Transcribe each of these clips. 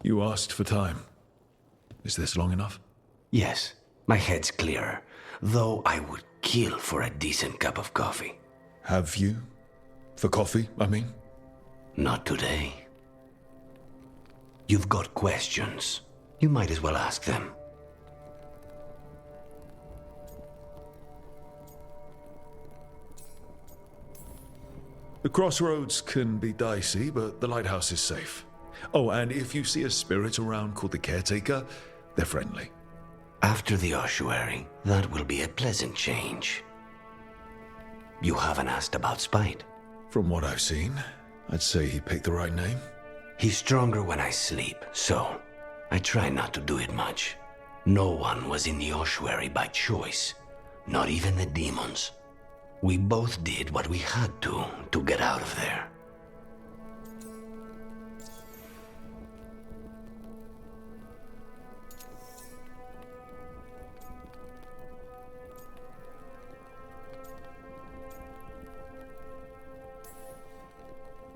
You asked for time. Is this long enough? Yes, my head's clearer, though I would kill for a decent cup of coffee. Have you? For coffee, I mean? Not today. You've got questions. You might as well ask them. The crossroads can be dicey, but the lighthouse is safe. Oh, and if you see a spirit around called the Caretaker, they're friendly. After the ossuary, that will be a pleasant change. You haven't asked about Spite. From what I've seen, I'd say he picked the right name. He's stronger when I sleep, so I try not to do it much. No one was in the ossuary by choice, not even the demons. We both did what we had to get out of there.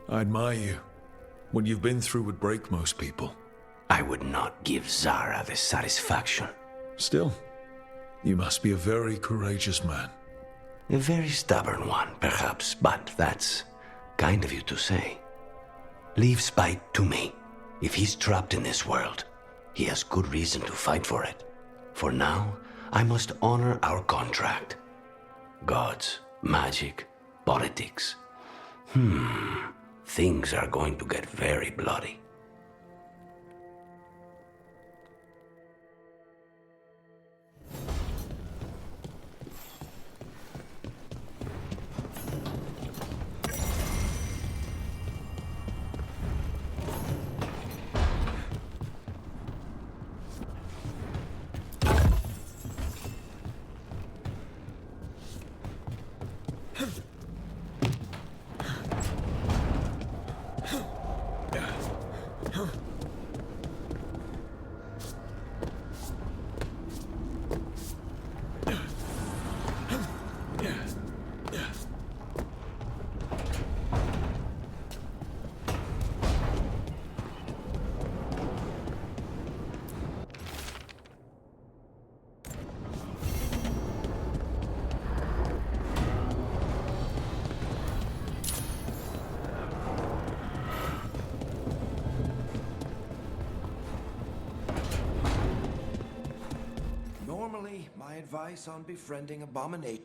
I admire you. What you've been through would break most people. I would not give Zara the satisfaction. Still, you must be a very courageous man. A very stubborn one, perhaps, but that's kind of you to say. Leave Spite to me. If he's trapped in this world, he has good reason to fight for it. For now, I must honor our contract. Gods, magic, politics. Things are going to get very bloody. Normally, my advice on befriending abomination.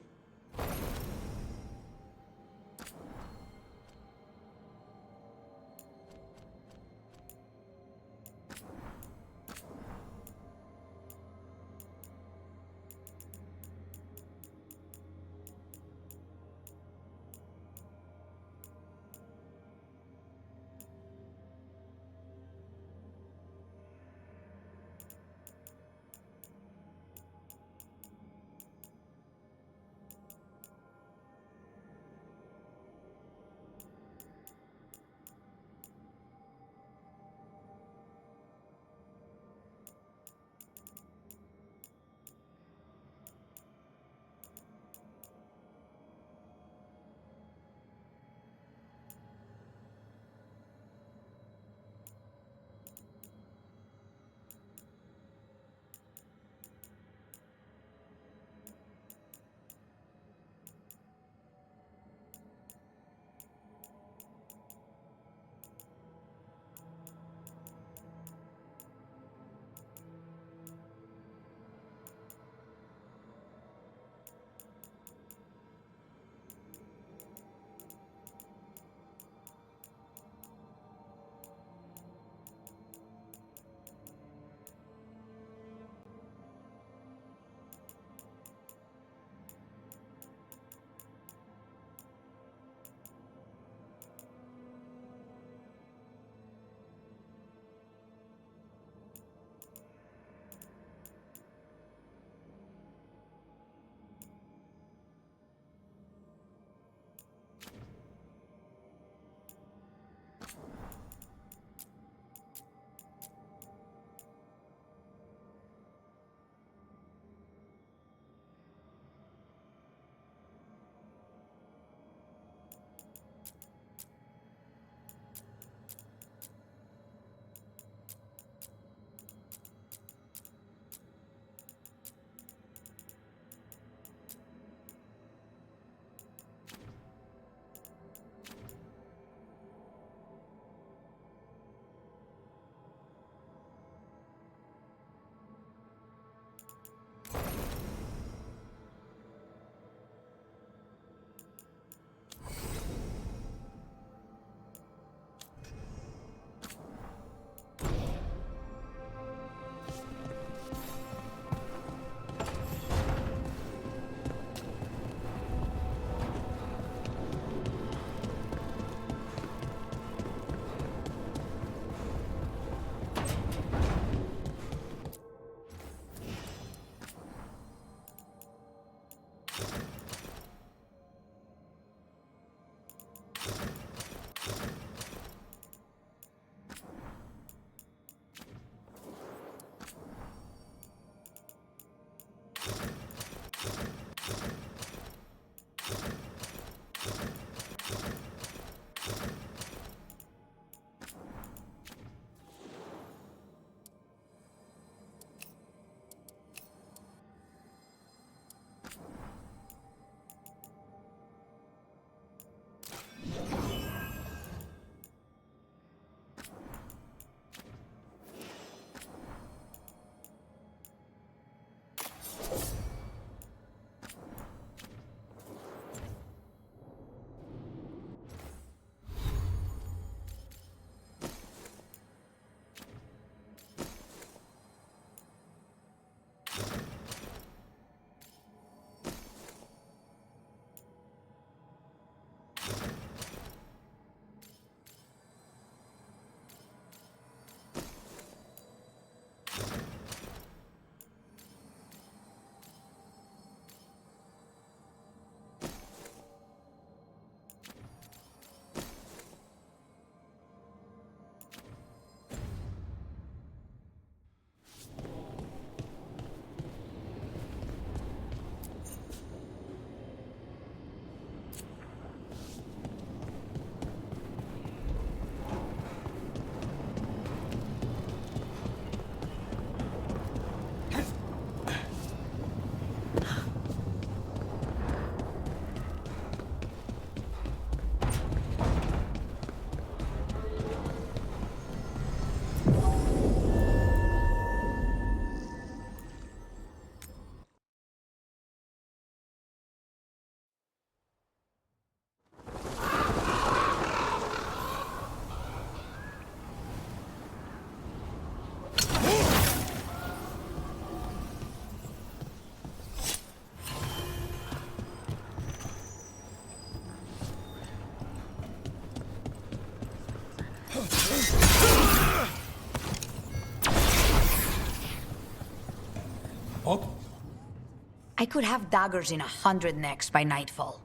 I could have daggers in 100 necks by nightfall.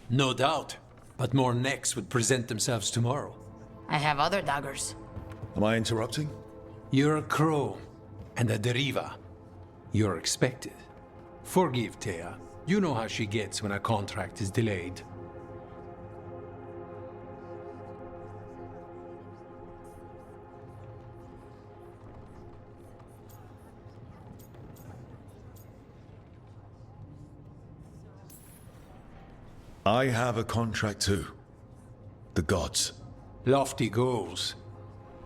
No doubt. But more necks would present themselves tomorrow. I have other daggers. Am I interrupting? You're a crow, and a deriva. You're expected. Forgive Thea. You know how she gets when a contract is delayed. I have a contract too. The gods. Lofty goals.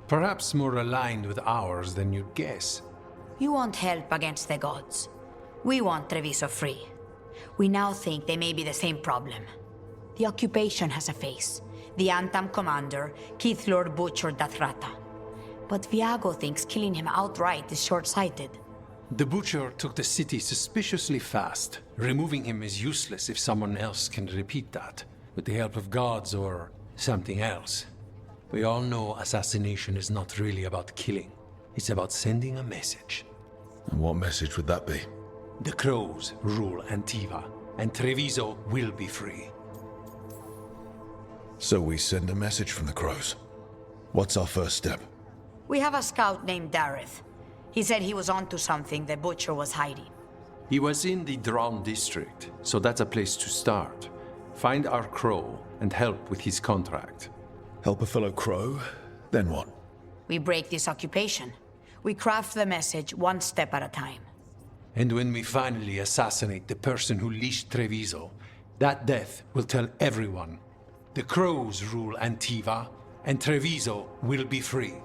Perhaps more aligned with ours than you'd guess. You want help against the gods. We want Treviso free. We now think they may be the same problem. The occupation has a face. The Antam commander, Keith Lord butchered Dathrata. But Viago thinks killing him outright is short-sighted. The Butcher took the city suspiciously fast. Removing him is useless if someone else can repeat that, with the help of gods or something else. We all know assassination is not really about killing. It's about sending a message. And what message would that be? The crows rule Antiva, and Treviso will be free. So we send a message from the crows. What's our first step? We have a scout named Dareth. He said he was onto something the Butcher was hiding. He was in the Drown district, so that's a place to start. Find our crow and help with his contract. Help a fellow crow? Then what? We break this occupation. We craft the message one step at a time. And when we finally assassinate the person who leashed Treviso, that death will tell everyone. The crows rule Antiva, and Treviso will be free.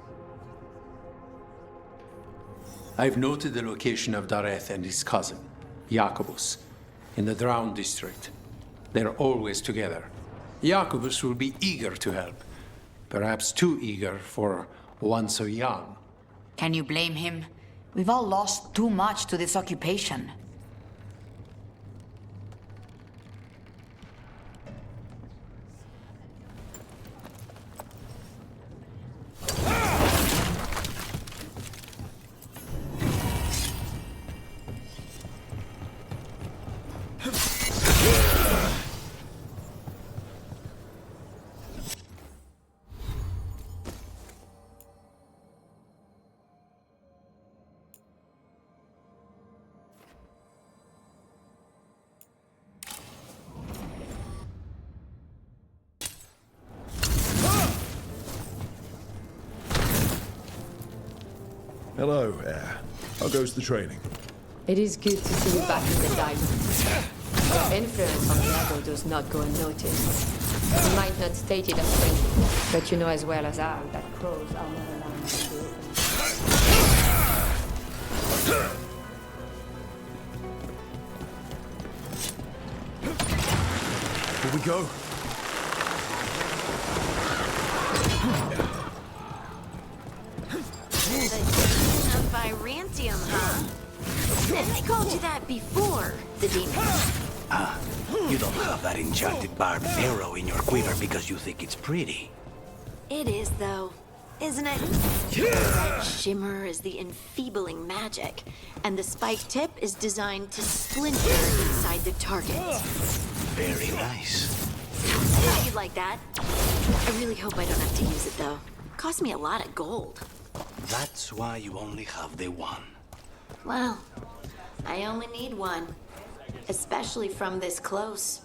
I've noted the location of Dareth and his cousin, Jacobus, in the Drown district. They're always together. Jacobus will be eager to help. Perhaps too eager for one so young. Can you blame him? We've all lost too much to this occupation. Hello, Air. How goes the training? It is good to see you back in the diamond. Your influence on Iago does not go unnoticed. You might not state it as friendly, but you know as well as I that crows are never allowed to do it. Here we go. Of Virantium, huh? And they called you that before, the demon. You don't have that enchanted barbed arrow in your quiver because you think it's pretty. It is, though, isn't it? The red shimmer is the enfeebling magic, and the spike tip is designed to splinter inside the target. Very nice. Thought you'd like that. I really hope I don't have to use it, though. Cost me a lot of gold. That's why you only have the one. Well, I only need one. Especially from this close.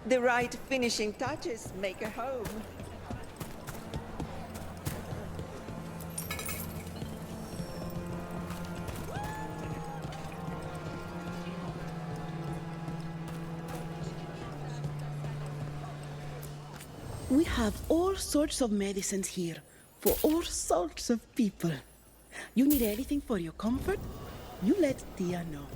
The right finishing touches make a home. We have all sorts of medicines here for all sorts of people. You need anything for your comfort? You let Tia know.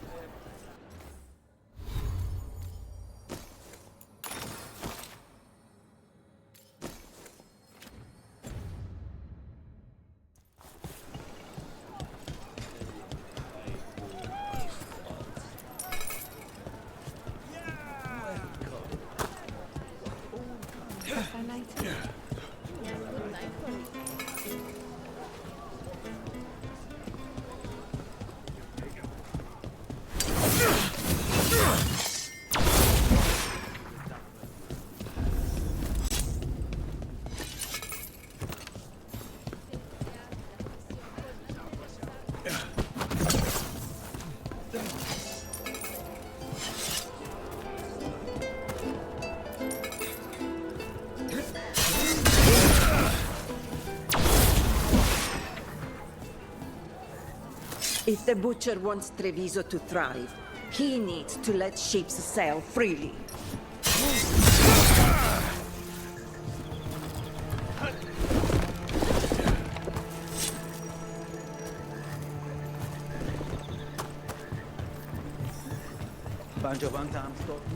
If the Butcher wants Treviso to thrive, he needs to let ships sail freely.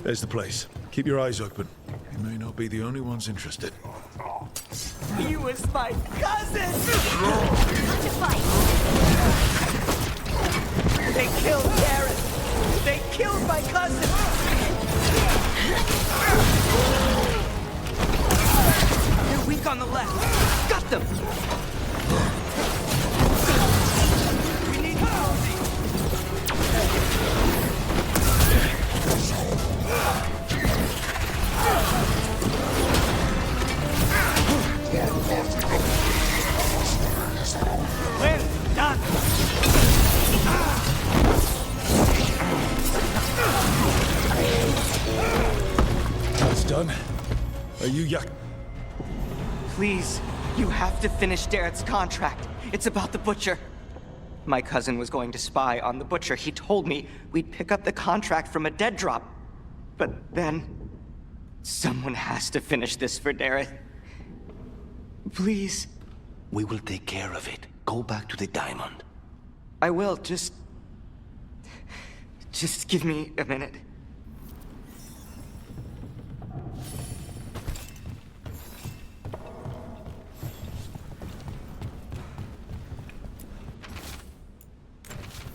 There's the place. Keep your eyes open. You may not be the only ones interested. He was my cousin! Not to fight! They killed Garrett! They killed my cousin! They're weak on the left! Got them! We need Rosie! Well done! That's done. Are you yak? Please, you have to finish Darrett's contract. It's about the Butcher. My cousin was going to spy on the Butcher. He told me we'd pick up the contract from a dead drop. But then... someone has to finish this for Darrett. Please. We will take care of it. Go back to the diamond. I will, just give me a minute.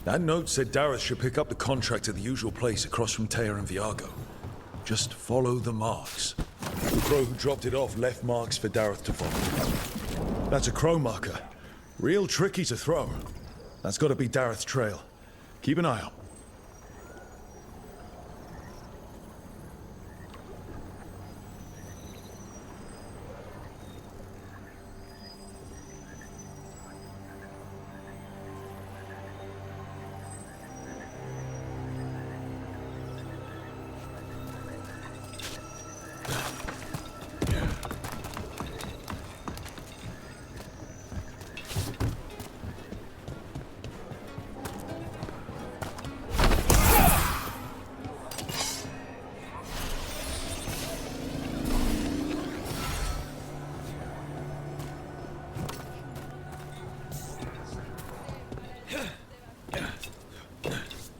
That note said Dareth should pick up the contract at the usual place across from Teja and Viago. Just follow the marks. The crow who dropped it off left marks for Dareth to follow. That's a crow marker. Real tricky to throw. That's got to be Dareth's trail. Keep an eye out.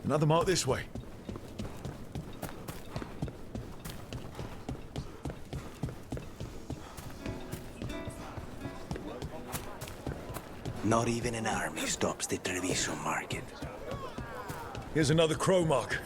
Another mark this way. Not even an army stops the Treviso market. Here's another crow mark.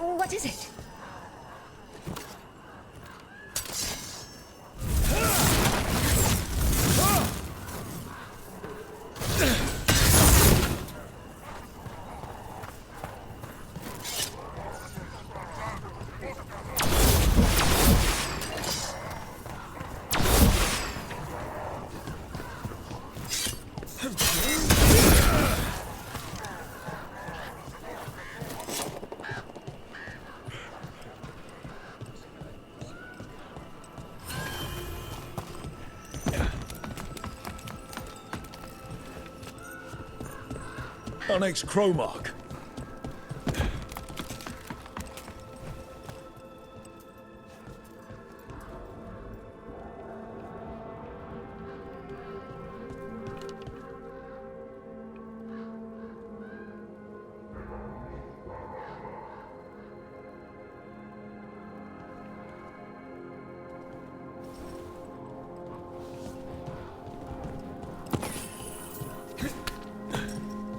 What is it? Our next crow mark.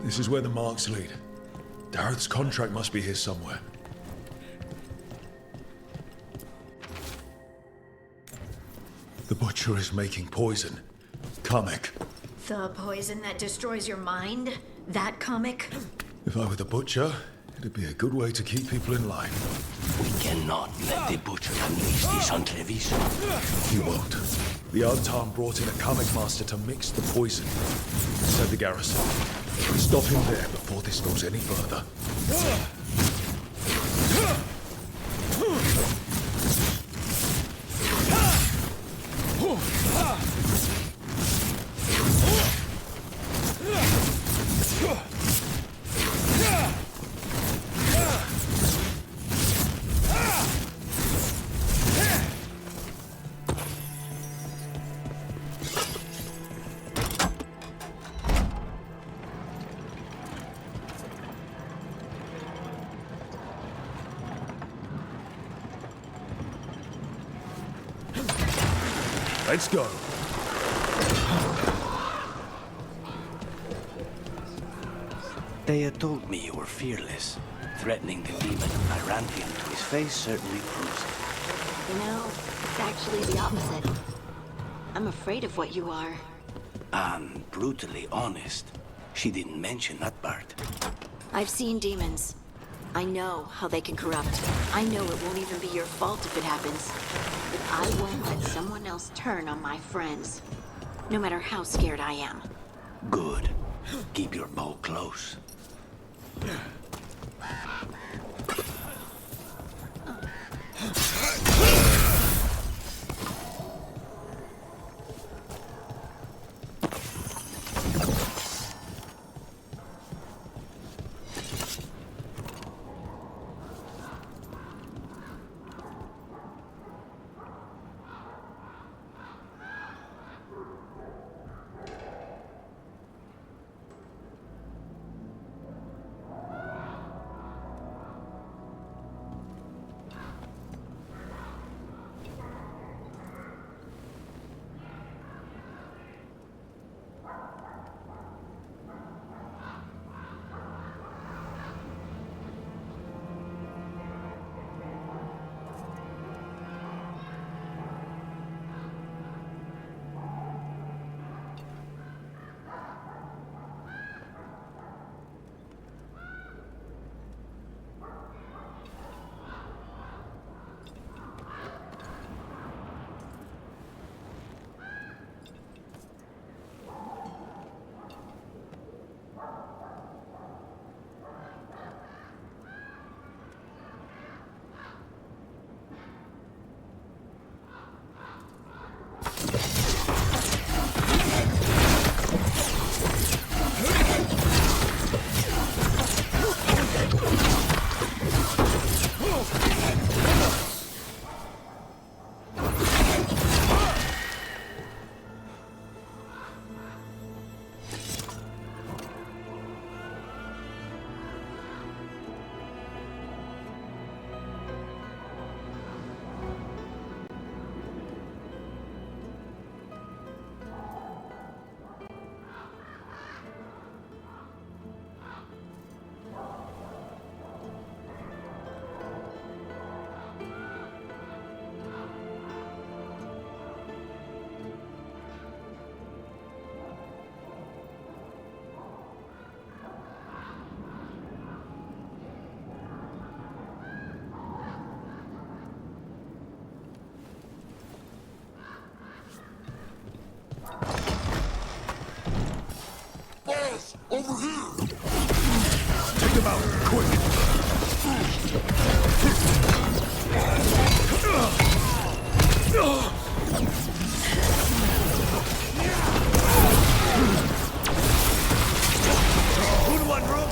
This is where the marks lead. Dareth's contract must be here somewhere. The Butcher is making poison. Comic. The poison that destroys your mind? That comic? If I were the Butcher, it'd be a good way to keep people in line. We cannot let the Butcher unleash this on Treviso. He won't. The Antam brought in a comic master to mix the poison. Said the garrison. Stop him there before this goes any further. Let's go. They had told me you were fearless. Threatening the demon I ran him to his face certainly proves it. You know, it's actually the opposite. I'm afraid of what you are. I'm brutally honest. She didn't mention that part. I've seen demons. I know how they can corrupt. I know it won't even be your fault if it happens. But I won't let someone else turn on my friends. No matter how scared I am. Good. Keep your bow close. Over here! Take him out, quick! Who do I roll?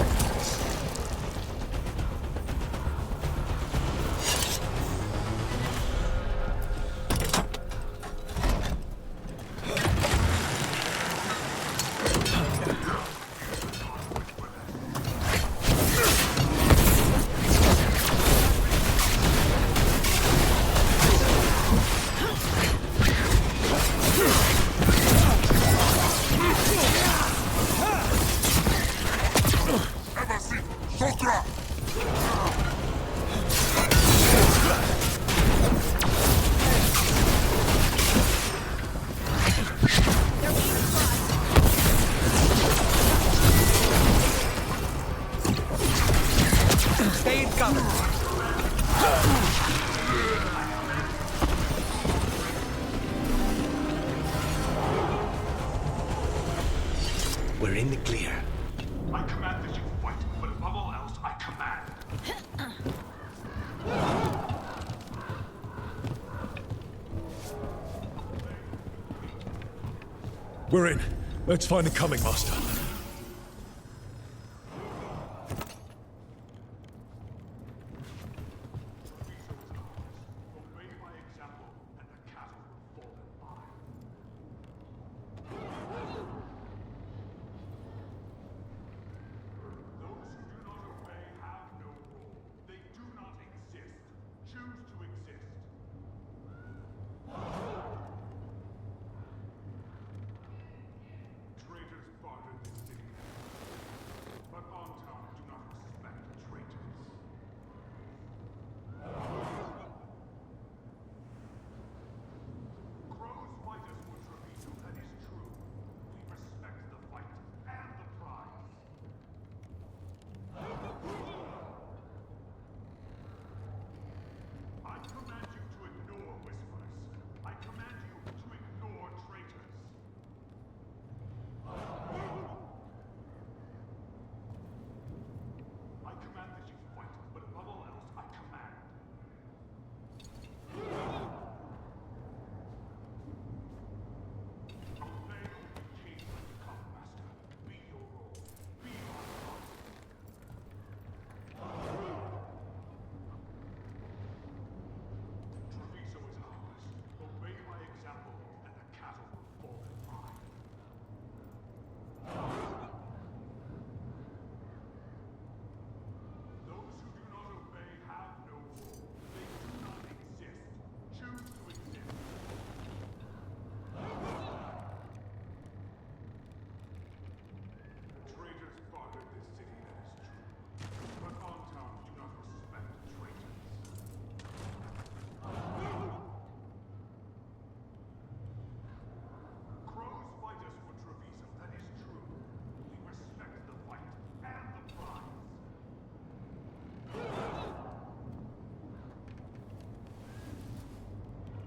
We're in the clear. I command that you fight, but above all else, I command. We're in. Let's find the coming master. Obey my example, and the castle will fall in line. Those who do not obey have no role. They do not exist. Choose to exist. Traitors bartered this city, but on town do not respect traitors. Crows fight us for Treviso, that is true. We respect the fight and the prize. I command you to ignore whisperers. I command you to ignore traitors. I command that you fight, but above all else, I command. Obey or be caged like the common master. Be your role. Be on top. Treviso is ours. Obey my example, and the castle will fall in line. Those who do not obey have no role. They do not exist. Choose to exist. Traitors bartered this city, that is true. But on town do not respect traitors. Crows fight us for Treviso, that is true. We respect the fight and the prize.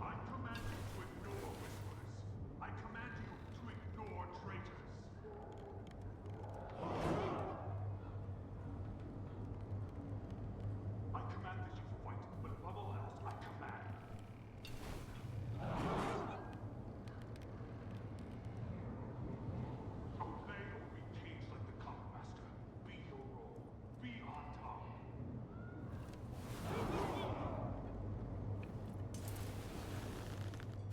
I command you to ignore whisperers. I command you to ignore traitors. I command that you fight, but above all else, I command. Obey or be caged like the common master. Be your role. Be on top.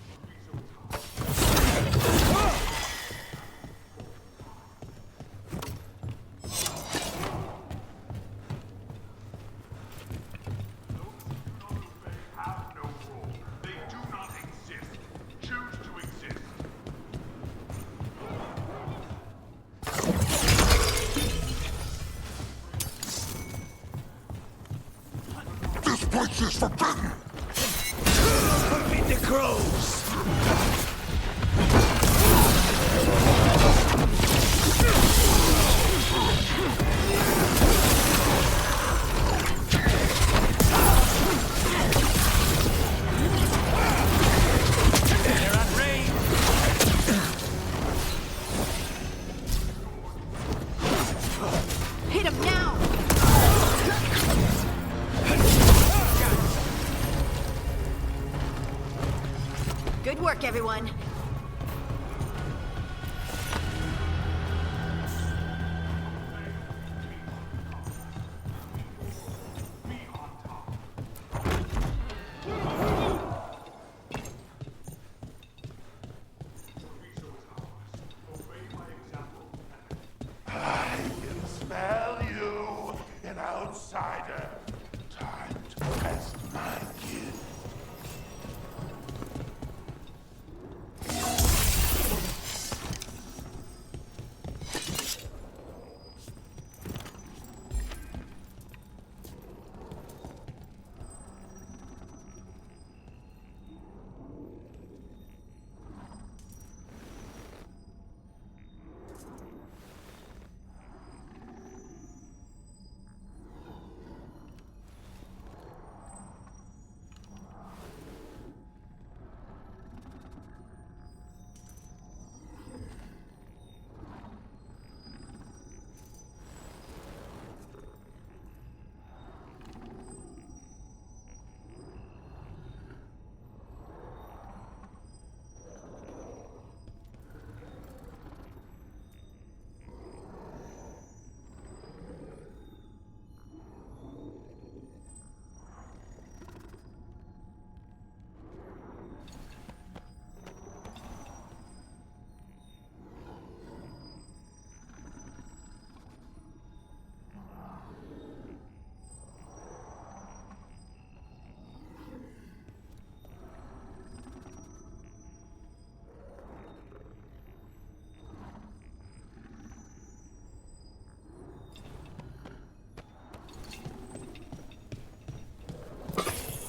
Treviso is ours. Those who do not obey have no role. They do not exist. Choose to exist. This place is forbidden! Meet the crows! Hit him now! Good work, everyone. Be on top. Treviso is ours. Obey my example, and I can smell you, an outsider. Time to test my gift.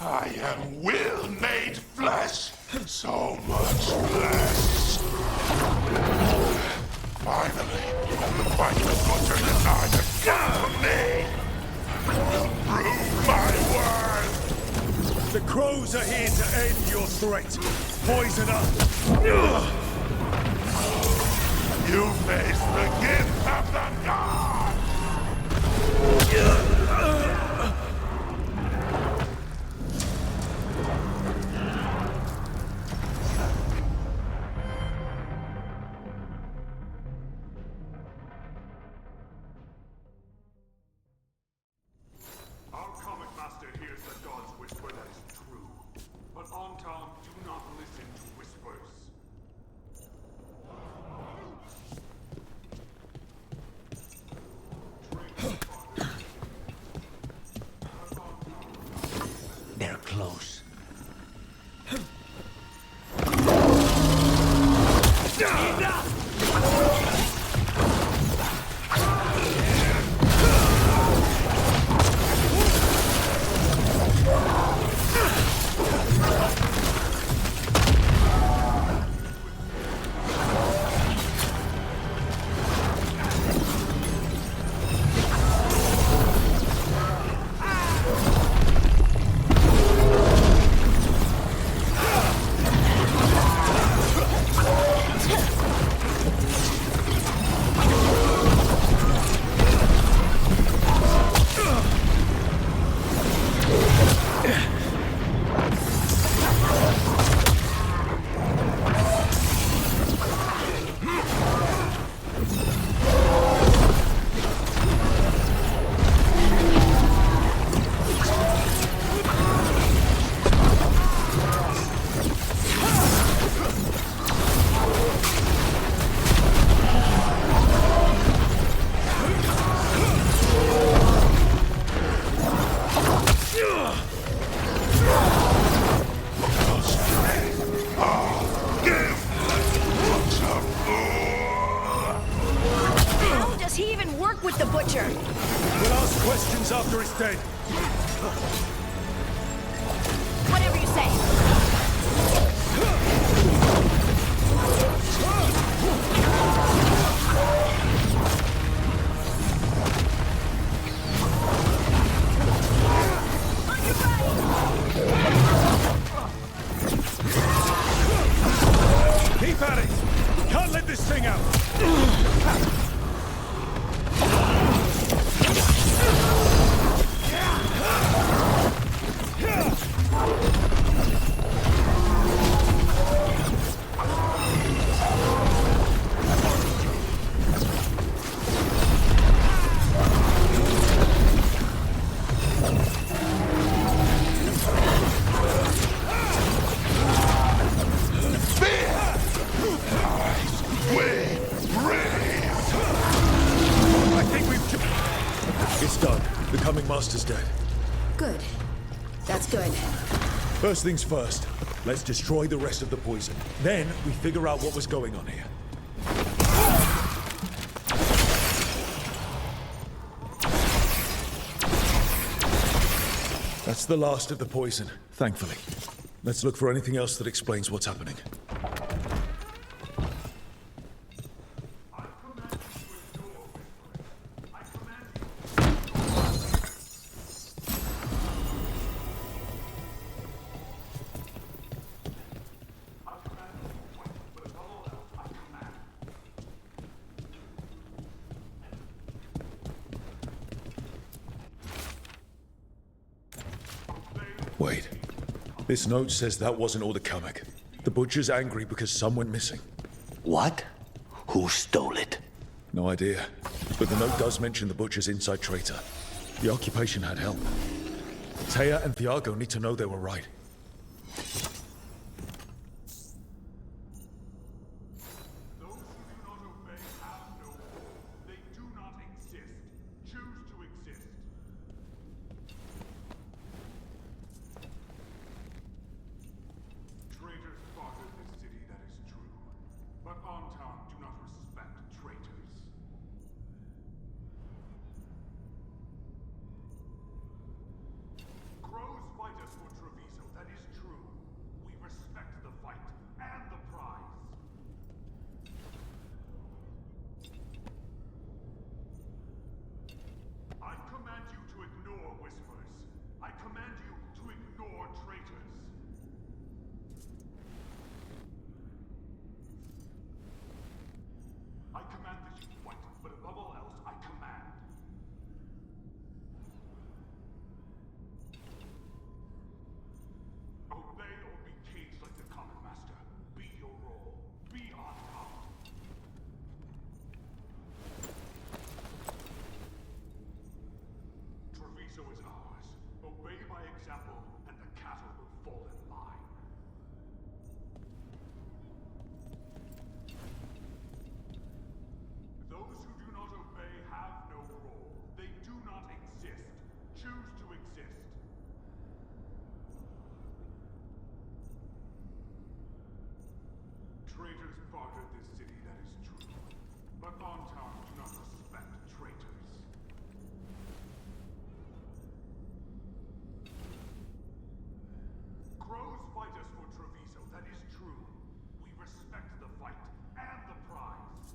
I am will made flesh. So much flesh. Finally, the fight the butcher denied has come to me. I will prove my worth. The crows are here to end your threat. Poison up. You face the gift of the gods. Our comic master hears the gods whisper that is true. But Anton, do not listen to whispers. They're close. How does he even work with the butcher? We'll ask questions after it's dead. Whatever you say. Keep at it! Can't let this thing out! I think we've... It's done. The coming master's dead. Good. That's good. First things first, let's destroy the rest of the poison. Then we figure out what was going on here. That's the last of the poison, thankfully. Let's look for anything else that explains what's happening. Wait. This note says that wasn't all the Kamek. The butcher's angry because some went missing. What? Who stole it? No idea. But the note does mention the butcher's inside traitor. The occupation had help. Taya and Thiago need to know they were right. Those who do not obey have no role. They do not exist. Choose to exist. Traitors fought in this city, that is true. But Anton do not respect traitors. Crows fight us for traitors bartered this city, that is true. But Antam do not respect traitors. Crows fight us for Treviso, that is true. We respect the fight and the prize.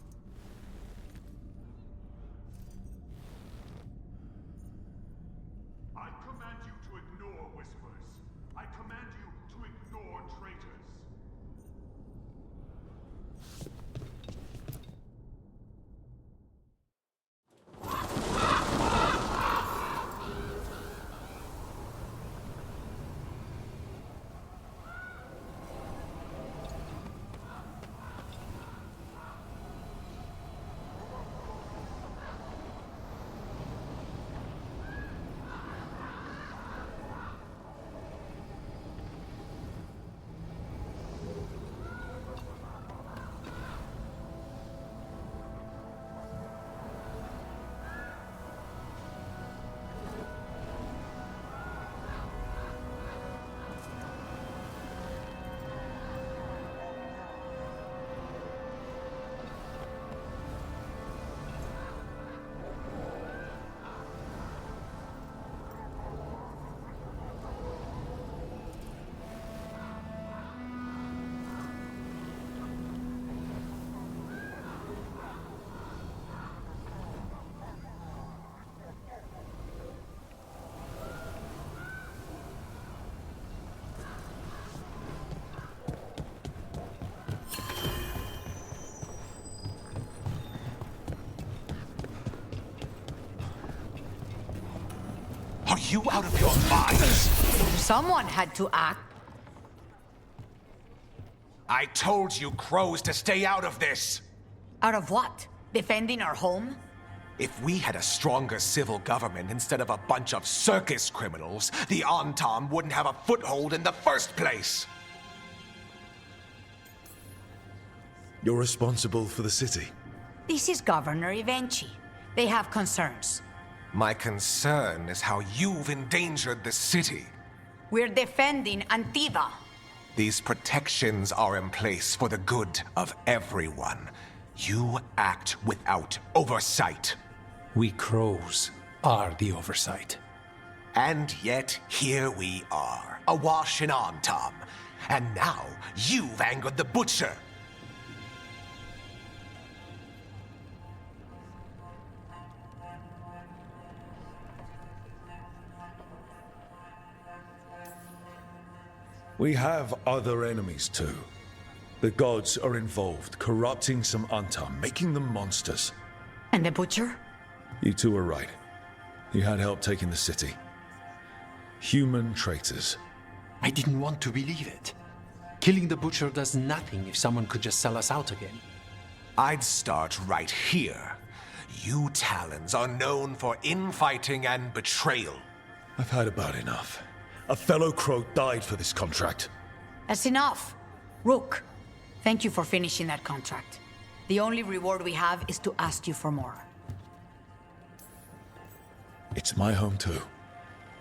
I command you to ignore whispers. I command you to ignore traitors. Are you out of your minds? Someone had to act. I told you, crows, to stay out of this! Out of what? Defending our home? If we had a stronger civil government instead of a bunch of circus criminals, the Antam wouldn't have a foothold in the first place! You're responsible for the city. This is Governor Evenchi. They have concerns. My concern is how you've endangered the city. We're defending Antiva. These protections are in place for the good of everyone. You act without oversight. We crows are the oversight. And yet, here we are, awash in Antam. And now, you've angered the Butcher. We have other enemies too. The gods are involved, corrupting some Antam, making them monsters. And the Butcher? You two are right. He had help taking the city. Human traitors. I didn't want to believe it. Killing the Butcher does nothing if someone could just sell us out again. I'd start right here. You Talons are known for infighting and betrayal. I've had about enough. A fellow crow died for this contract. That's enough. Rook, thank you for finishing that contract. The only reward we have is to ask you for more. It's my home too.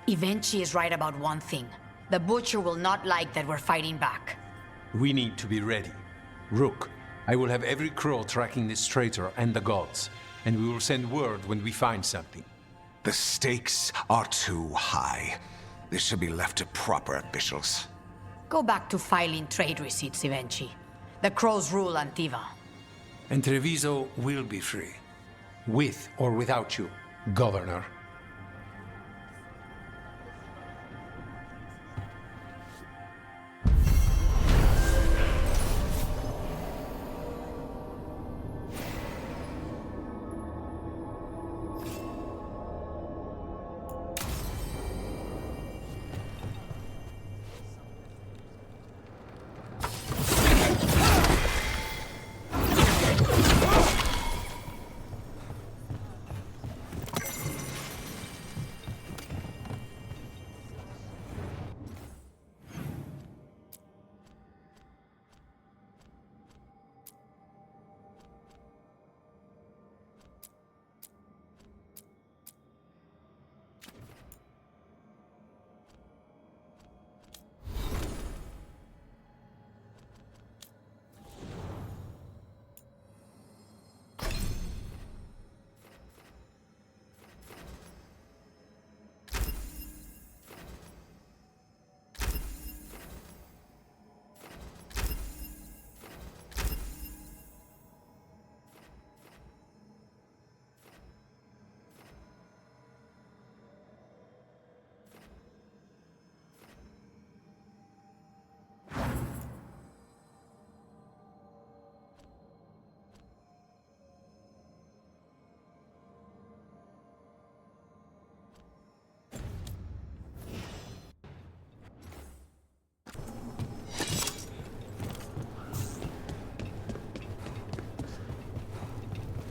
Evenchi is right about one thing. The Butcher will not like that we're fighting back. We need to be ready. Rook, I will have every crow tracking this traitor and the gods, and we will send word when we find something. The stakes are too high. This should be left to proper officials. Go back to filing trade receipts, Evenchi. The crows rule Antiva. And Treviso will be free. With or without you, Governor.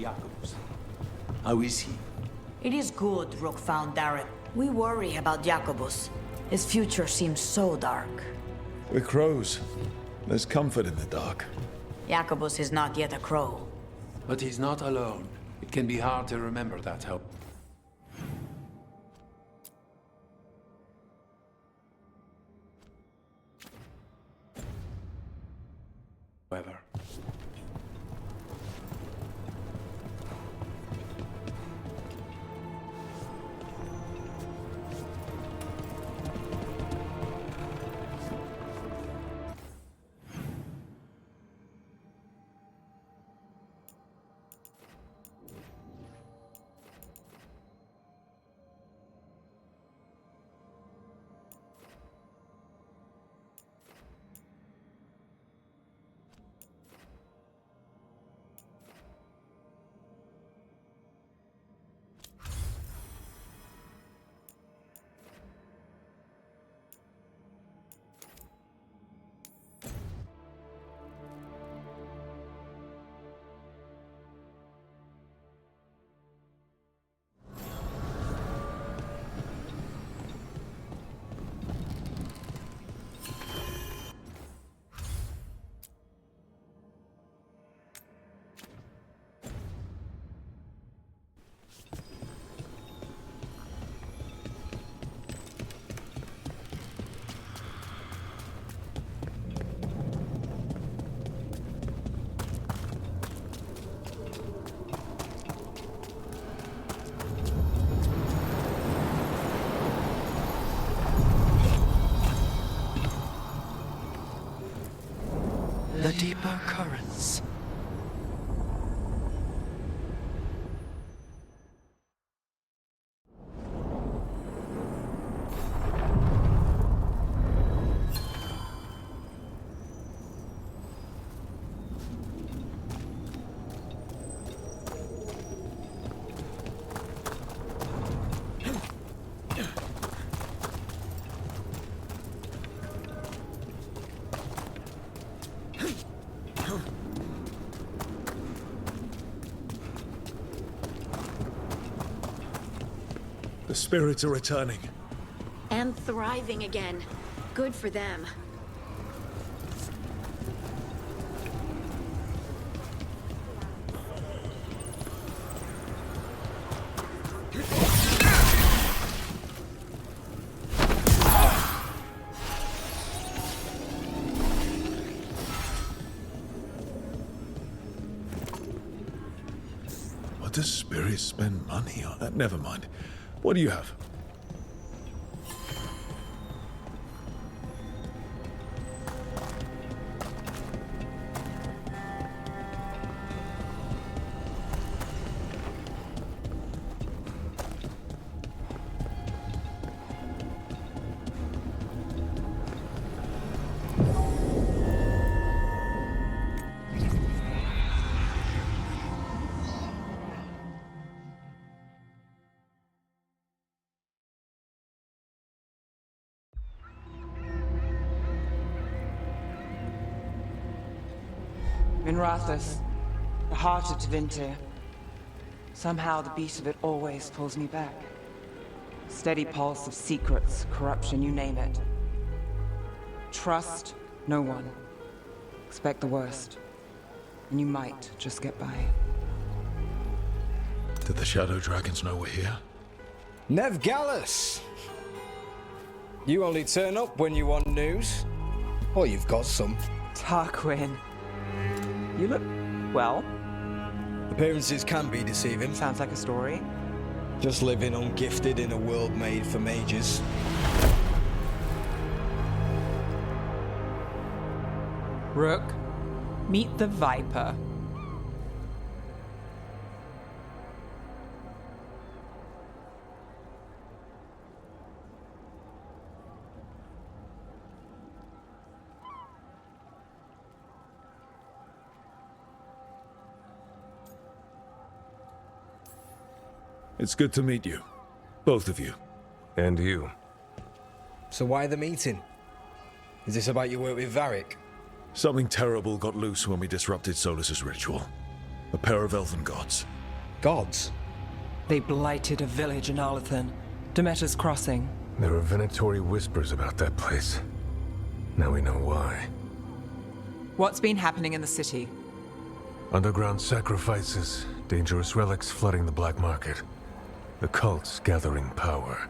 Jacobus. How is he? It is good Rook found Dareth. We worry about Jacobus. His future seems so dark. We're crows. There's comfort in the dark. Jacobus is not yet a crow. But he's not alone. It can be hard to remember that, however. The deeper currents. The spirits are returning. And thriving again. Good for them. What does spirits spend money on? Never mind. What do you have? Minrathous, the heart of Tevinter. Somehow the beat of it always pulls me back. Steady pulse of secrets, corruption, you name it. Trust no one. Expect the worst. And you might just get by. Did the Shadow Dragons know we're here? Nev Gallus! You only turn up when you want news. Or you've got some. Tarquin. You look... well. Appearances can be deceiving. Sounds like a story. Just living ungifted in a world made for mages. Rook, meet the Viper. It's good to meet you. Both of you. And you. So why the meeting? Is this about your work with Varric? Something terrible got loose when we disrupted Solus's ritual. A pair of elven gods. Gods? They blighted a village in Arlathan, Demeter's Crossing. There are venatory whispers about that place. Now we know why. What's been happening in the city? Underground sacrifices, dangerous relics flooding the black market. The cults gathering power.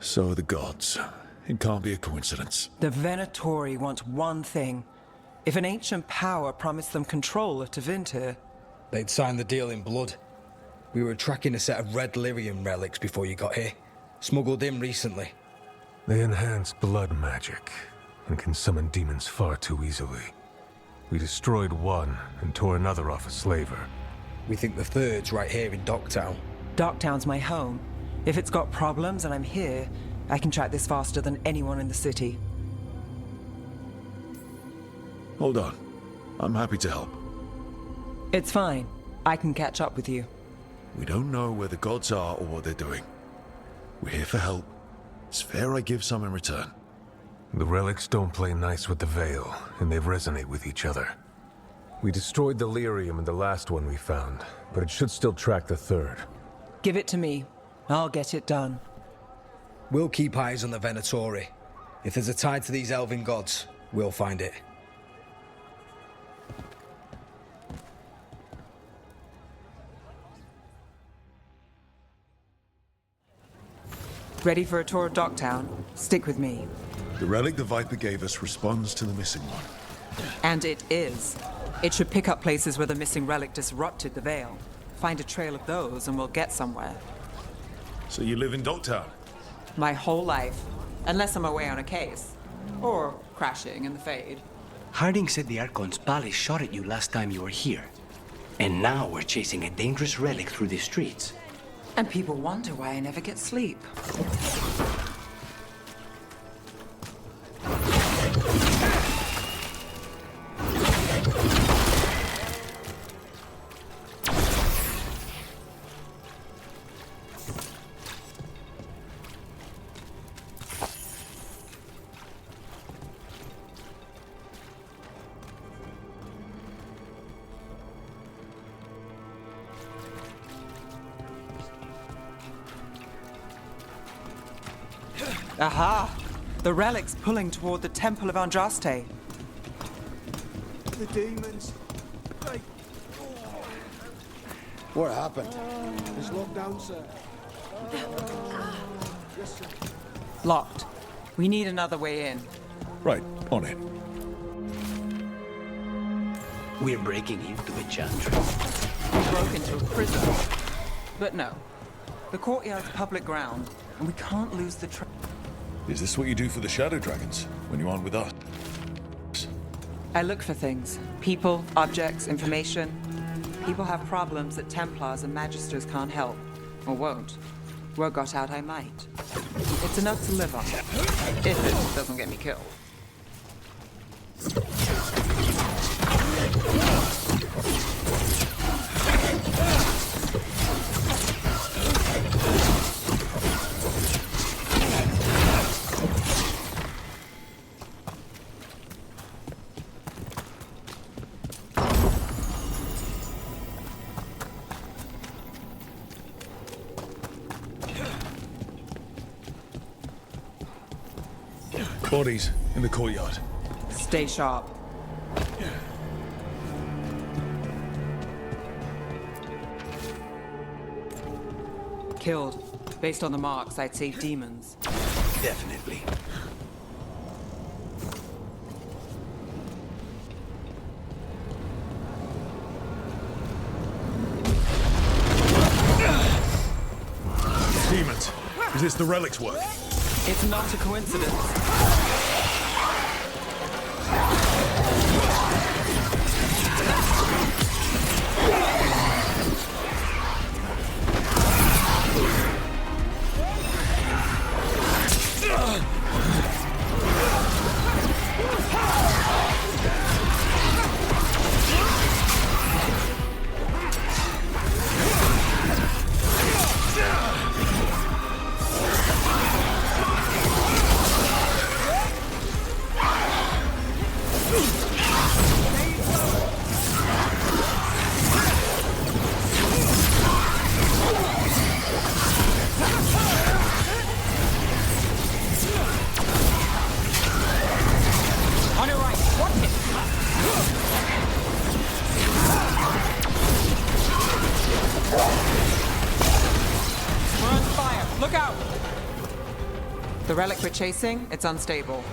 So are the gods. It can't be a coincidence. The Venatori want one thing. If an ancient power promised them control of Tevinter, They'd signed the deal in blood. We were tracking a set of red lyrium relics before you got here. Smuggled in recently. They enhance blood magic and can summon demons far too easily. We destroyed one and tore another off a slaver. We think the third's right here in Docktown. Docktown's my home. If it's got problems and I'm here, I can track this faster than anyone in the city. Hold on. I'm happy to help. It's fine. I can catch up with you. We don't know where the gods are or what they're doing. We're here for help. It's fair I give some in return. The relics don't play nice with the Veil, and they resonate with each other. We destroyed the lyrium in the last one we found, but it should still track the third. Give it to me. I'll get it done. We'll keep eyes on the Venatori. If there's a tie to these elven gods, we'll find it. Ready for a tour of Docktown? Stick with me. The relic the Viper gave us responds to the missing one. And it is. It should pick up places where the missing relic disrupted the Veil. Find a trail of those and we'll get somewhere. So you live in Docktown? My whole life. Unless I'm away on a case. Or crashing in the Fade. Harding said the Archon's palace shot at you last time you were here. And now we're chasing a dangerous relic through the streets. And people wonder why I never get sleep. Aha! The relic's pulling toward the Temple of Andraste. The demons. They... What happened? It's locked down, sir. Yes, sir. Locked. We need another way in. Right, on it. We're breaking into a chantry. We broke into a prison. But no. The courtyard's public ground, and we can't lose the trail. Is this what you do for the Shadow Dragons, when you aren't with us? I look for things. People, objects, information. People have problems that Templars and Magisters can't help. Or won't. Word got out I might. It's enough to live on. If it doesn't get me killed. Bodies in the courtyard. Stay sharp. Killed. Based on the marks, I'd say demons. Definitely. Demons. Is this the relic's work? It's not a coincidence. The relic we're chasing, it's unstable.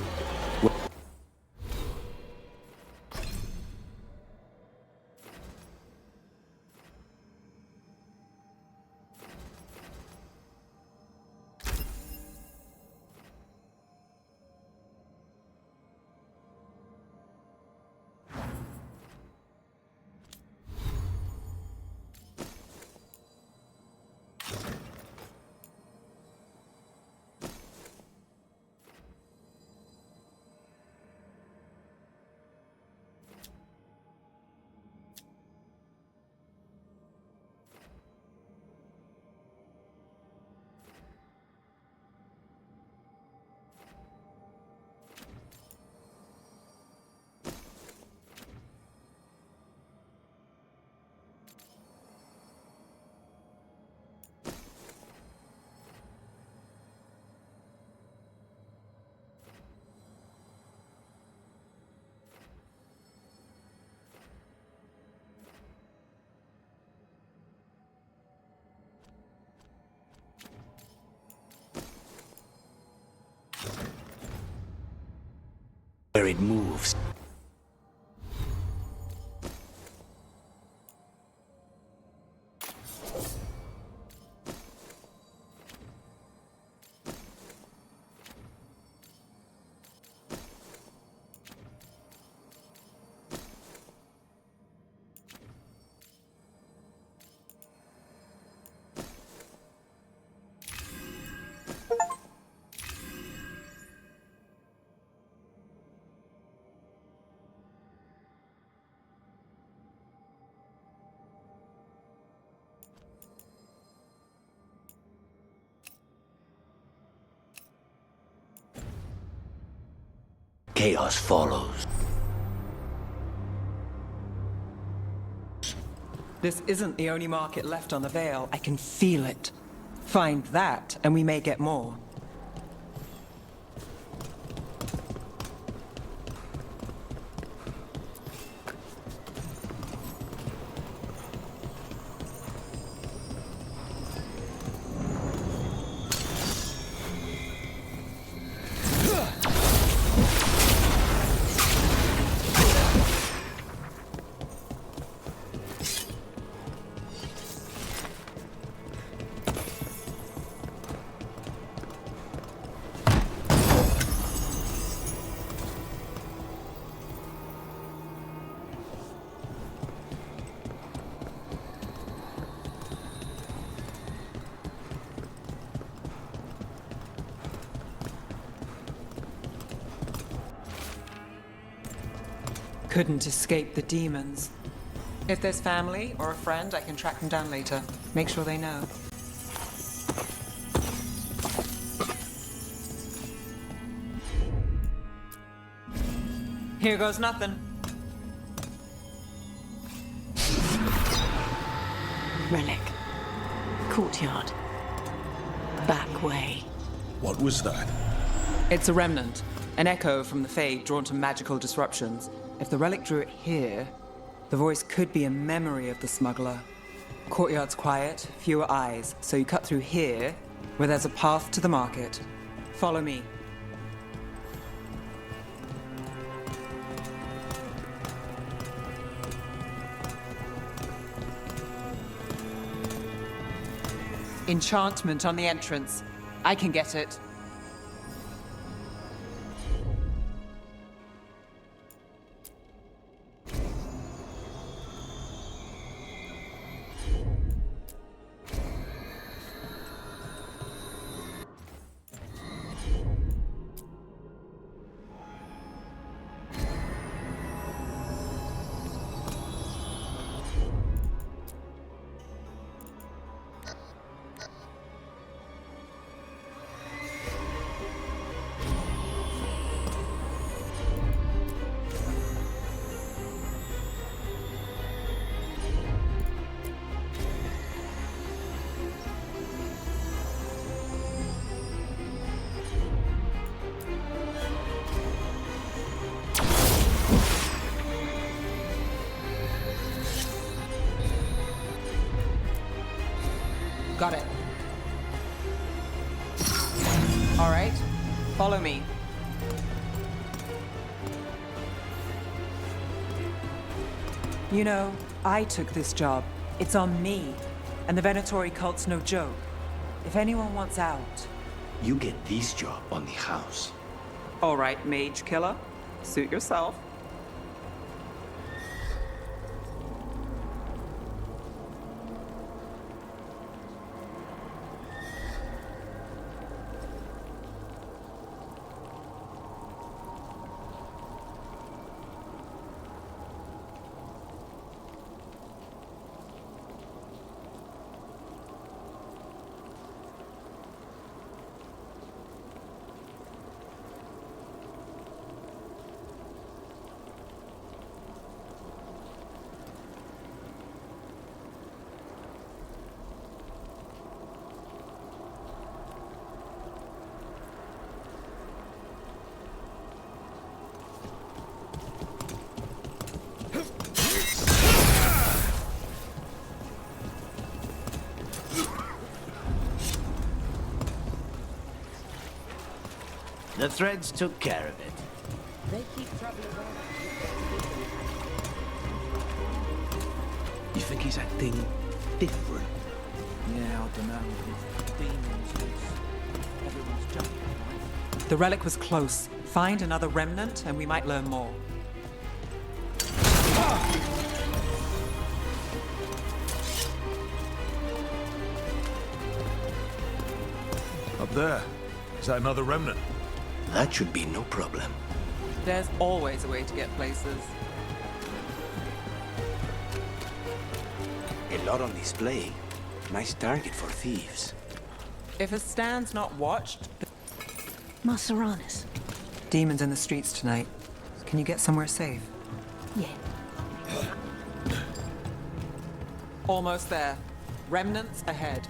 Where it moves. Chaos follows. This isn't the only market left on the Veil. I can feel it. Find that, and we may get more. Couldn't escape the demons. If there's family or a friend, I can track them down later. Make sure they know. Here goes nothing. Relic. Courtyard. Back way. What was that? It's a remnant. An echo from the Fade drawn to magical disruptions. If the relic drew it here, the voice could be a memory of the smuggler. Courtyard's quiet, fewer eyes, so you cut through here, where there's a path to the market. Follow me. Enchantment on the entrance. I can get it. Got it. All right. Follow me. You know, I took this job. It's on me. And the Venatori cult's no joke. If anyone wants out... You get this job on the house. All right, mage killer. Suit yourself. The threads took care of it. They keep trouble around. You think he's acting different? Yeah, I don't know. Demons, everyone's jumping. The relic was close. Find another remnant and we might learn more. Up there. Is that another remnant? That should be no problem. There's always a way to get places. A lot on display. Nice target for thieves. If a stand's not watched... Maseranis. Demons in the streets tonight. Can you get somewhere safe? Yeah. Almost there. Remnants ahead.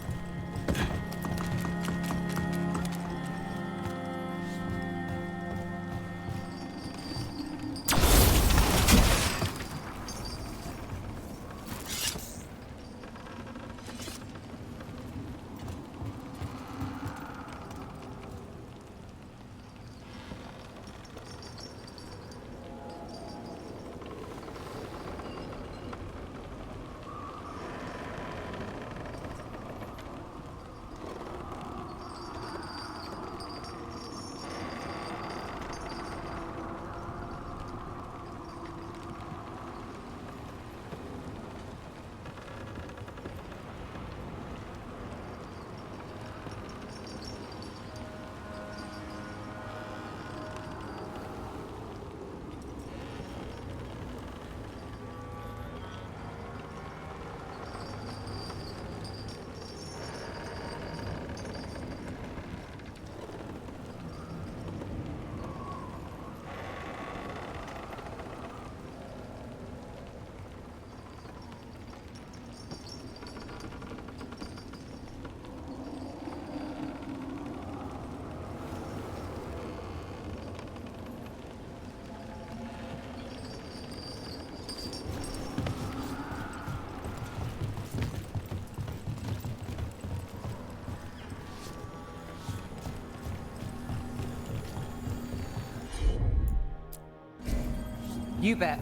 You bet.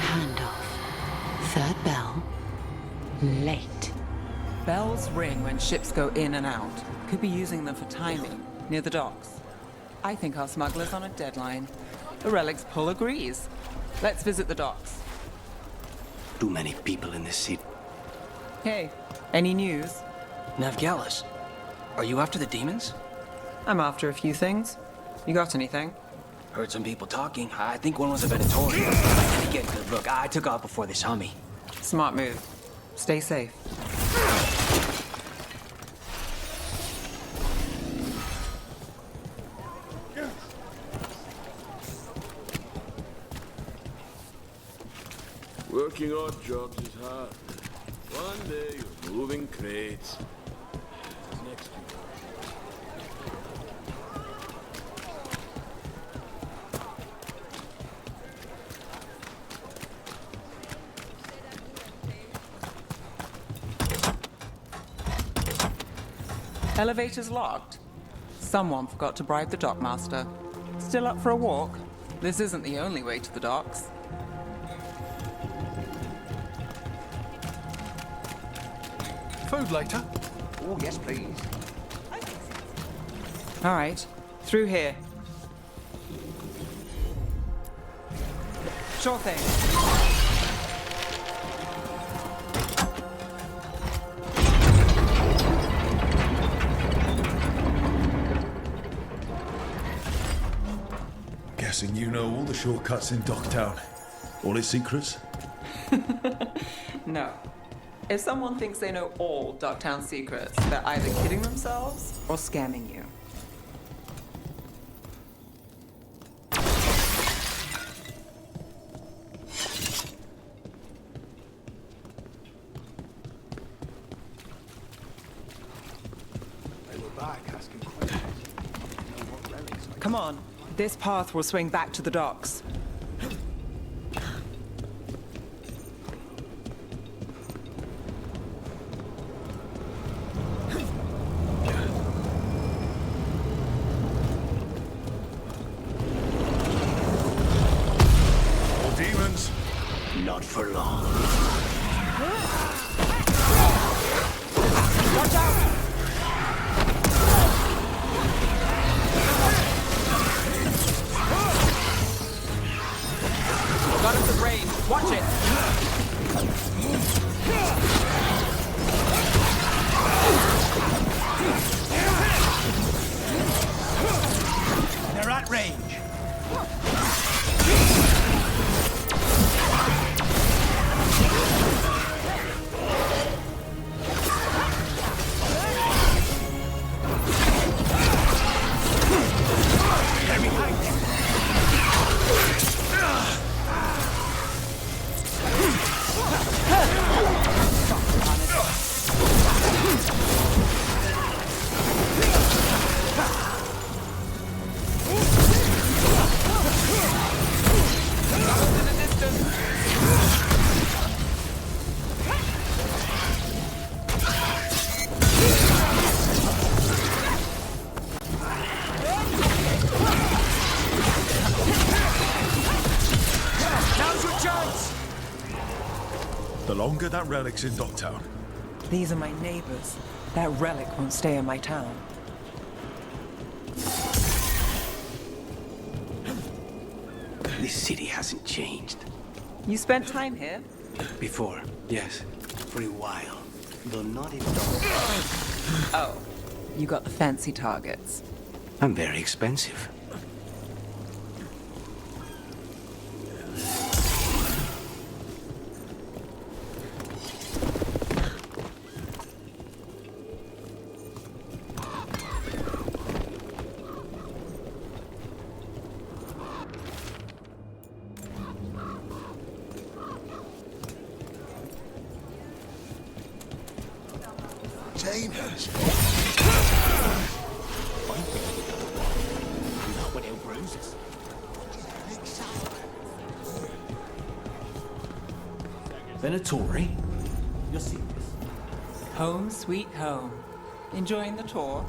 Handoff. Third bell. Late. Bells ring when ships go in and out. Could be using them for timing, near the docks. I think our smuggler's on a deadline. The relic's pull agrees. Let's visit the docks. Too many people in this city. Hey, any news? Navgalis, are you after the demons? I'm after a few things. You got anything? Heard some people talking. I think one was a Venatori. I didn't get a good look. I took off before they saw me. Smart move. Stay safe. Working odd jobs is hard. One day you're moving crates. Next year. Elevator's locked. Someone forgot to bribe the dockmaster. Still up for a walk? This isn't the only way to the docks. Food later? Oh, yes, please. All right, through here. Sure thing. Guessing you know all the shortcuts in Docktown. All its secrets? No. If someone thinks they know all Docktown secrets, they're either kidding themselves or scamming you. They were back asking questions. Know what relics I Come on, this path will swing back to the docks. Not for long. Watch out! Got us at range. Watch it! They're at range. The longer that relic's in Docktown. These are my neighbors. That relic won't stay in my town. This city hasn't changed. You spent time here? Before, yes. For a while. Though not in Dock. Oh, you got the fancy targets. I'm very expensive. Demons! Not without bruises. Venatori? You're serious? Home sweet home. Enjoying the tour?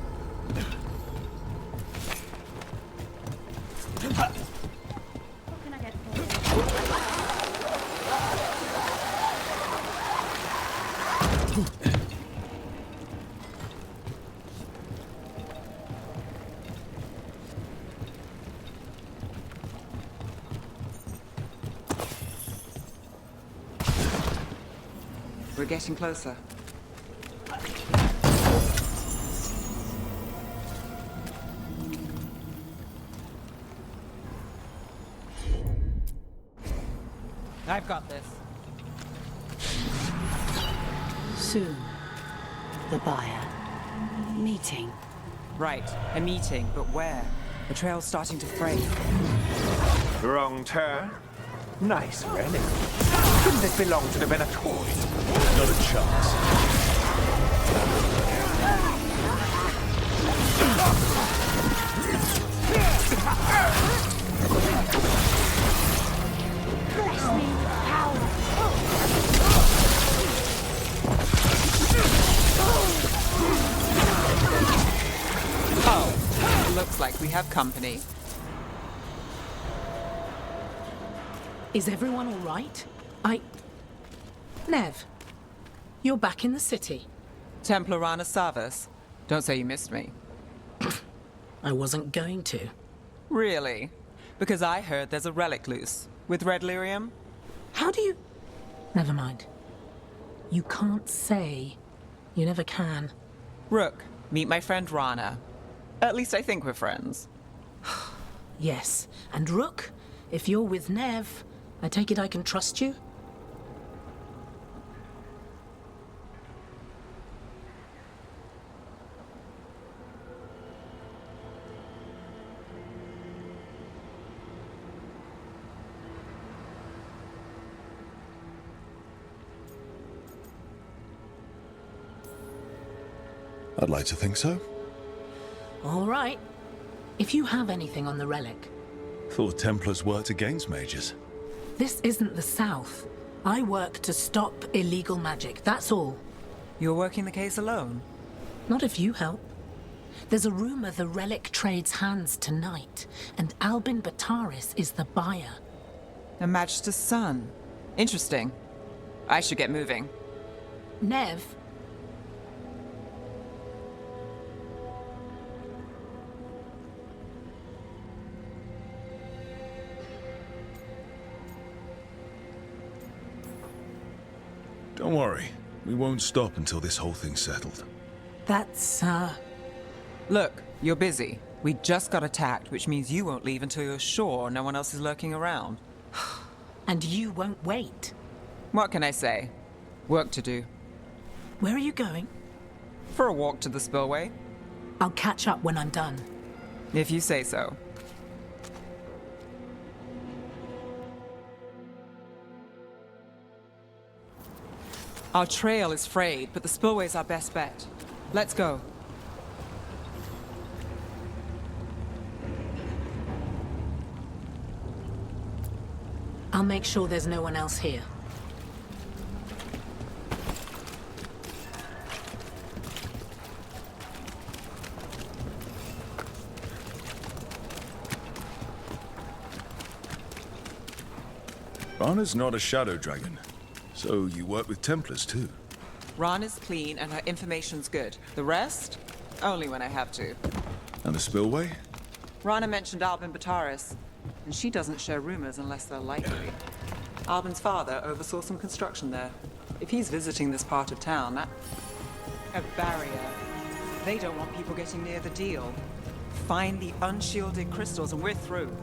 We're getting closer. I've got this. Soon, the buyer. Meeting. Right, a meeting, but where? The trail's starting to fray. Wrong turn. Nice relic. Couldn't this belong to the Venatori? Not a chance. Bless me with power. Looks like we have company. Is everyone all right? Nev, you're back in the city. Templar Rana Savas. Don't say you missed me. I wasn't going to. Really? Because I heard there's a relic loose. With red lyrium? How do you... Never mind. You can't say. You never can. Rook, meet my friend Rana. At least I think we're friends. Yes. And Rook, if you're with Nev, I take it I can trust you? I'd like to think so. All right. If you have anything on the relic. Thought Templars worked against mages. This isn't the South. I work to stop illegal magic, that's all. You're working the case alone? Not if you help. There's a rumor the relic trades hands tonight, and Albin Bataris is the buyer. A Magister's son. Interesting. I should get moving. Nev? Don't worry. We won't stop until this whole thing's settled. That's, Look, you're busy. We just got attacked, which means you won't leave until you're sure no one else is lurking around. And you won't wait. What can I say? Work to do. Where are you going? For a walk to the spillway. I'll catch up when I'm done. If you say so. Our trail is frayed, but the spillway's our best bet. Let's go. I'll make sure there's no one else here. Rana's not a shadow dragon. So you work with Templars too? Rana's clean and her information's good. The rest? Only when I have to. And the spillway? Rana mentioned Albin Bataris, and she doesn't share rumors unless they're likely. Albin's father oversaw some construction there. If he's visiting this part of town, that... A barrier. They don't want people getting near the deal. Find the unshielded crystals and we're through.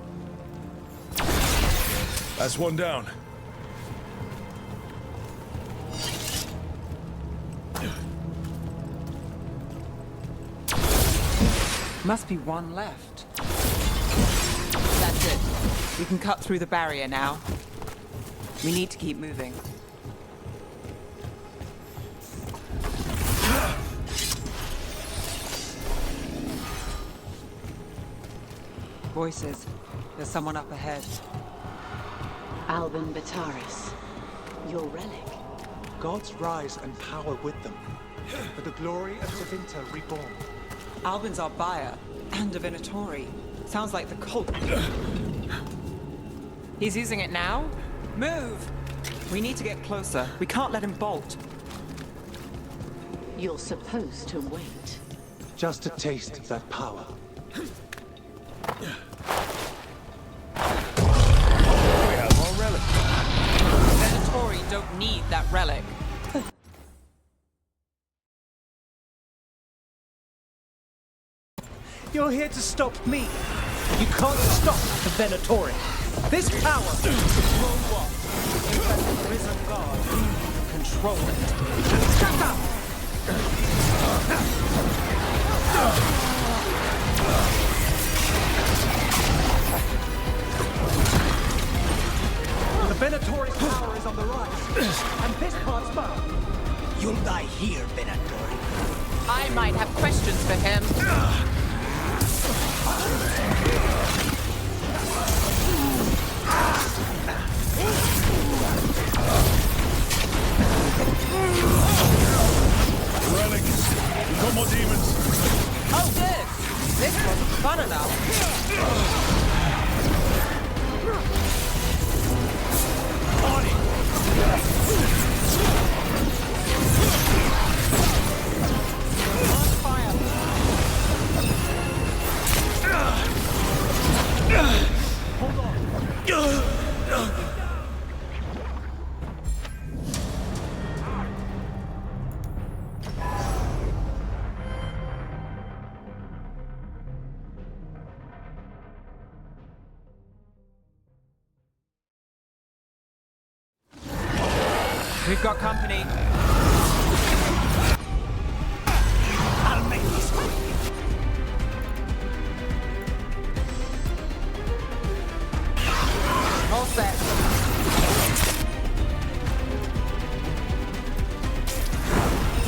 That's one down. Must be one left. That's it. We can cut through the barrier now. We need to keep moving. Voices. There's someone up ahead. Albin Bataris. Your relic. Gods rise and power with them. For the glory of Tevinter reborn. Albin's our buyer, and Divinatori. Sounds like the cult. He's using it now? Move! We need to get closer. We can't let him bolt. You're supposed to wait. Just to taste that power. We have our relic. Divinatori don't need that relic. You're here to stop me. You can't stop the Venatori. This power will what? Let the risen god control it. Shut up! The Venatori's power is on the rise, and this part's mine. You'll die here, Venatori. I might have questions for him. Relic. We've got more demons. Oh, good. This wasn't fun fun enough. We've got company. I'll make this quick. All set.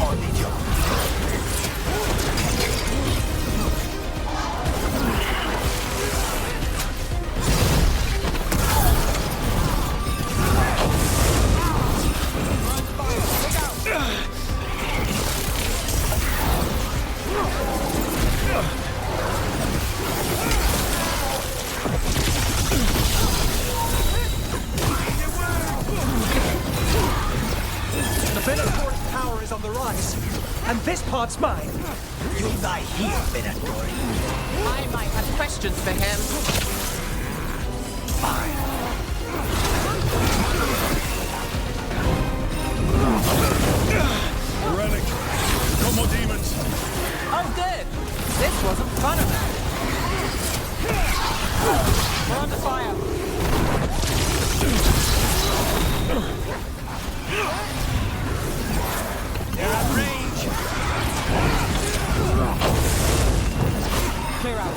On the job. Venator's power is on the rise, and this part's mine. You'll die here, Venator. I might have questions for him. Relic, got more demons. Oh, good. This wasn't fun enough. We're under fire. They're at range. Clear out.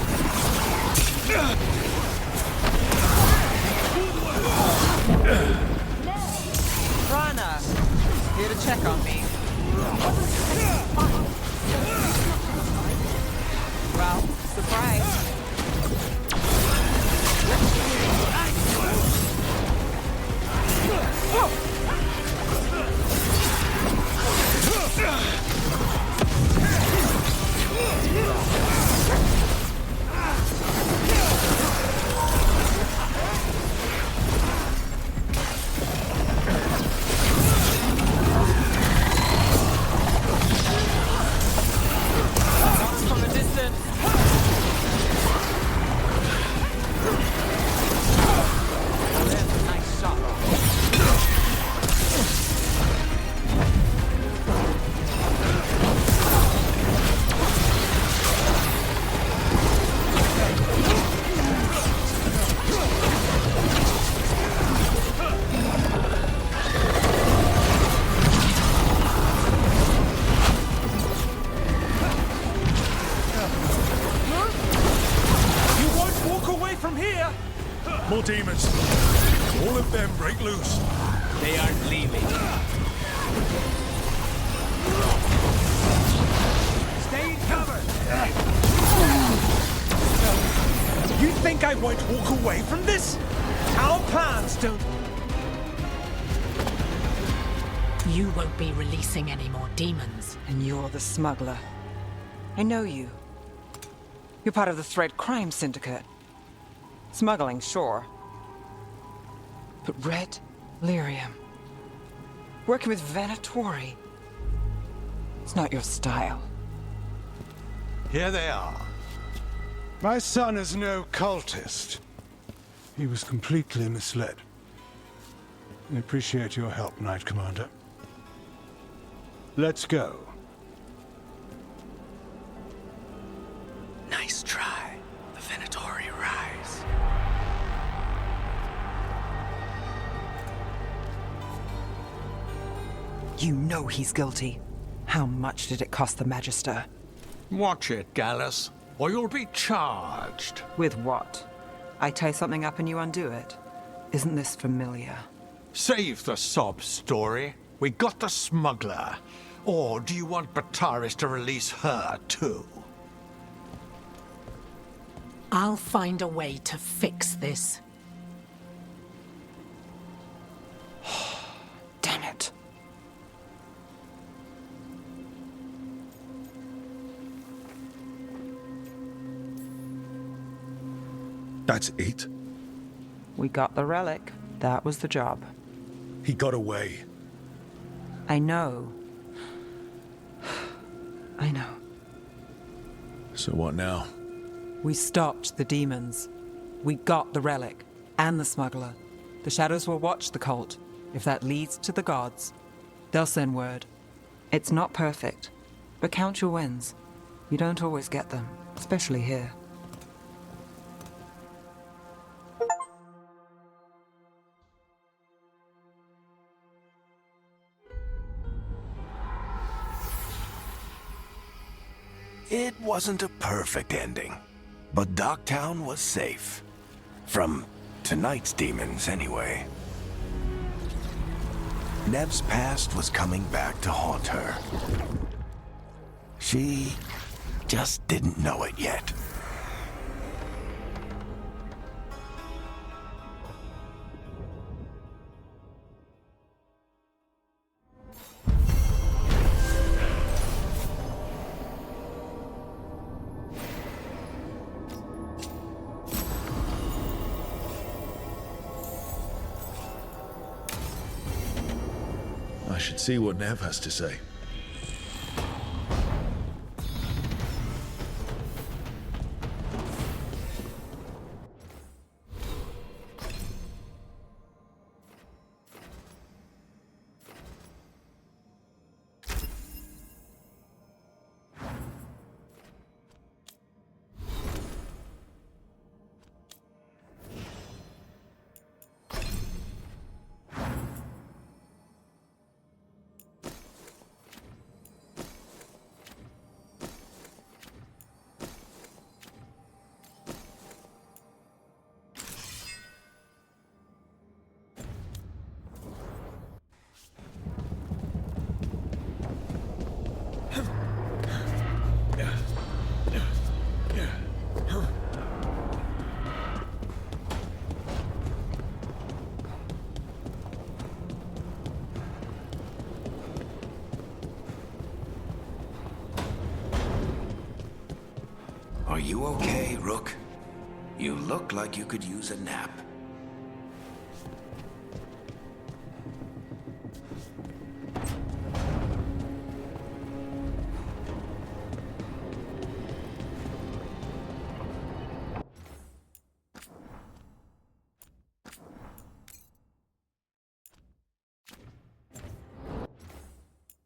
Rana, here to check on me. Well, surprise. From a distance. There's a nice shot. You won't walk away from here. More demons. All of them break loose. They aren't leaving. Stay in cover. You think I won't walk away from this? Our plans don't... You won't be releasing any more demons. And you're the smuggler. I know you. You're part of the Thread Crime Syndicate. Smuggling, sure. But Red Lyrium. Working with Venatori. It's not your style. Here they are. My son is no cultist. He was completely misled. I appreciate your help, Knight Commander. Let's go. Nice try. The Venatori rise. You know he's guilty. How much did it cost the Magister? Watch it, Gallus, or you'll be charged. With what? I tie something up and you undo it. Isn't this familiar? Save the sob story. We got the smuggler. Or do you want Bataris to release her, too? I'll find a way to fix this. Damn it. That's it? We got the relic. That was the job. He got away. I know. I know. So what now? We stopped the demons. We got the relic. And the smuggler. The shadows will watch the cult. If that leads to the gods, they'll send word. It's not perfect, but count your wins. You don't always get them, especially here. It wasn't a perfect ending, but Docktown was safe. From tonight's demons, anyway. Nev's past was coming back to haunt her. She just didn't know it yet. I should see what Nev has to say. Are you okay, Rook? You look like you could use a nap.